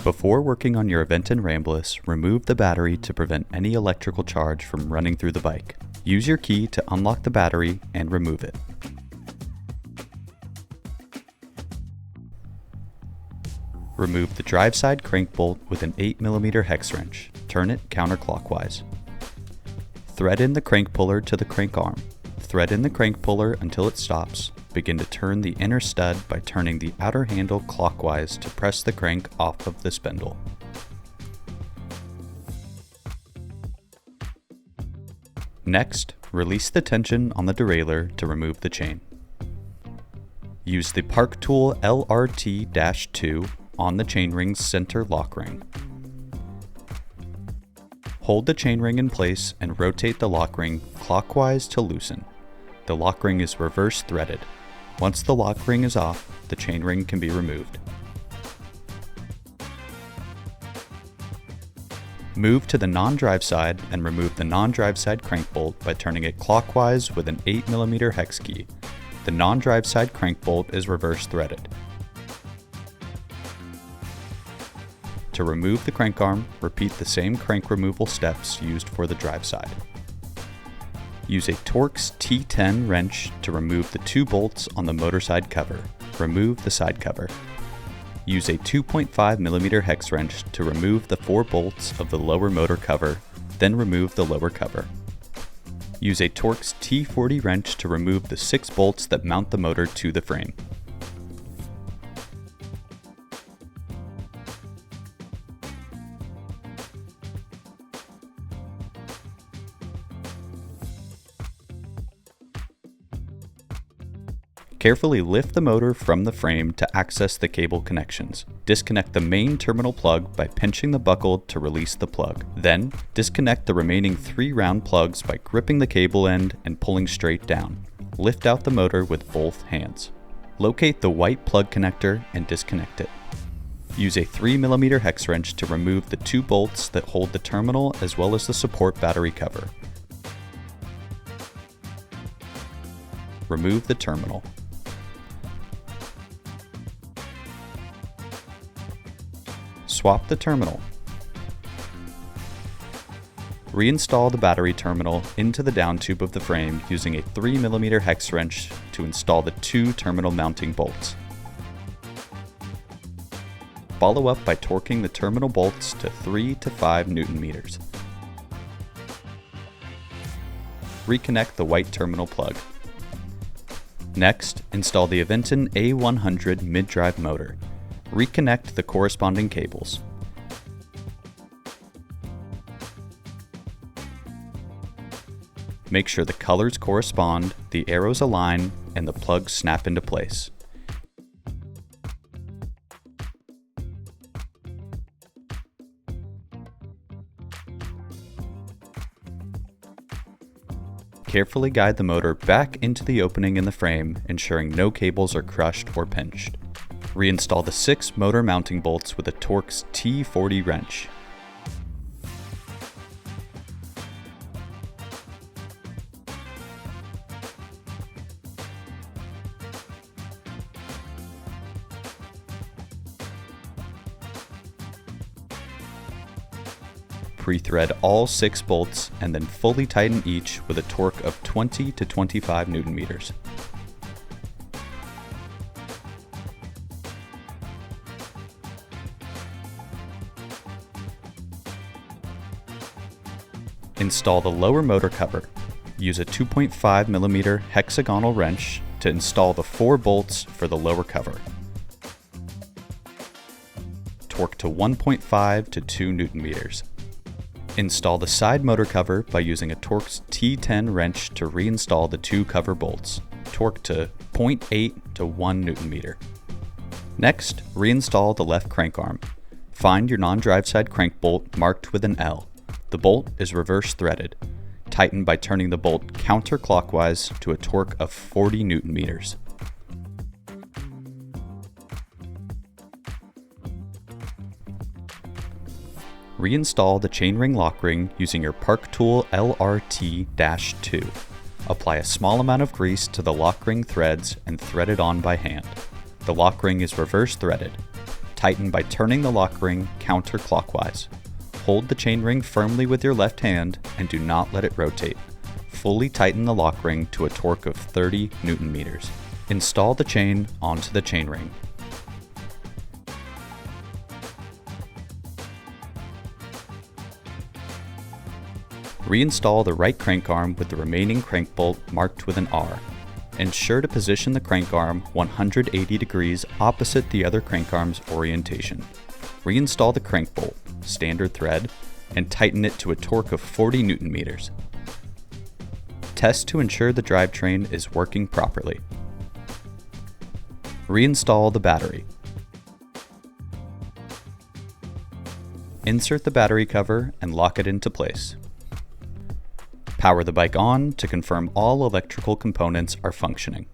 Before working on your Aventon Ramblas, remove the battery to prevent any electrical charge from running through the bike. Use your key to unlock the battery and remove it. Remove the drive side crank bolt with an 8mm hex wrench. Turn it counterclockwise. Thread in the crank puller to the crank arm. Thread in the crank puller until it stops. Begin to turn the inner stud by turning the outer handle clockwise to press the crank off of the spindle. Next, release the tension on the derailleur to remove the chain. Use the Park Tool LRT-2 on the chainring's center lock ring. Hold the chainring in place and rotate the lock ring clockwise to loosen. The lock ring is reverse threaded. Once the lock ring is off, the chainring can be removed. Move to the non-drive side and remove the non-drive side crank bolt by turning it clockwise with an 8mm hex key. The non-drive side crank bolt is reverse threaded. To remove the crank arm, repeat the same crank removal steps used for the drive side. Use a Torx T10 wrench to remove the 2 bolts on the motor side cover. Remove the side cover. Use a 2.5mm hex wrench to remove the 4 bolts of the lower motor cover, then remove the lower cover. Use a Torx T40 wrench to remove the 6 bolts that mount the motor to the frame. Carefully lift the motor from the frame to access the cable connections. Disconnect the main terminal plug by pinching the buckle to release the plug. Then, disconnect the remaining 3 round plugs by gripping the cable end and pulling straight down. Lift out the motor with both hands. Locate the white plug connector and disconnect it. Use a 3mm hex wrench to remove the 2 bolts that hold the terminal as well as the support battery cover. Remove the terminal. Swap the terminal. Reinstall the battery terminal into the down tube of the frame using a 3mm hex wrench to install the 2 terminal mounting bolts. Follow up by torquing the terminal bolts to 3 to 5 Nm. Reconnect the white terminal plug. Next, install the Aventon A100 mid-drive motor. Reconnect the corresponding cables. Make sure the colors correspond, the arrows align, and the plugs snap into place. Carefully guide the motor back into the opening in the frame, ensuring no cables are crushed or pinched. Reinstall the 6 motor mounting bolts with a Torx T40 wrench. Pre-thread all 6 bolts and then fully tighten each with a torque of 20 to 25 Nm. Install the lower motor cover. Use a 2.5mm hexagonal wrench to install the 4 bolts for the lower cover. Torque to 1.5 to 2 Nm. Install the side motor cover by using a Torx T10 wrench to reinstall the 2 cover bolts. Torque to 0.8 to 1 Nm. Next, reinstall the left crank arm. Find your non-drive side crank bolt marked with an L. The bolt is reverse threaded. Tighten by turning the bolt counterclockwise to a torque of 40 Nm. Reinstall the chainring lock ring using your Park Tool LRT-2. Apply a small amount of grease to the lock ring threads and thread it on by hand. The lock ring is reverse threaded. Tighten by turning the lock ring counterclockwise. Hold the chainring firmly with your left hand and do not let it rotate. Fully tighten the lock ring to a torque of 30 Newton meters. Install the chain onto the chainring. Reinstall the right crank arm with the remaining crank bolt marked with an R. Ensure to position the crank arm 180 degrees opposite the other crank arm's orientation. Reinstall the crank bolt, standard thread, and tighten it to a torque of 40 Newton meters. Test to ensure the drivetrain is working properly. Reinstall the battery. Insert the battery cover and lock it into place. Power the bike on to confirm all electrical components are functioning.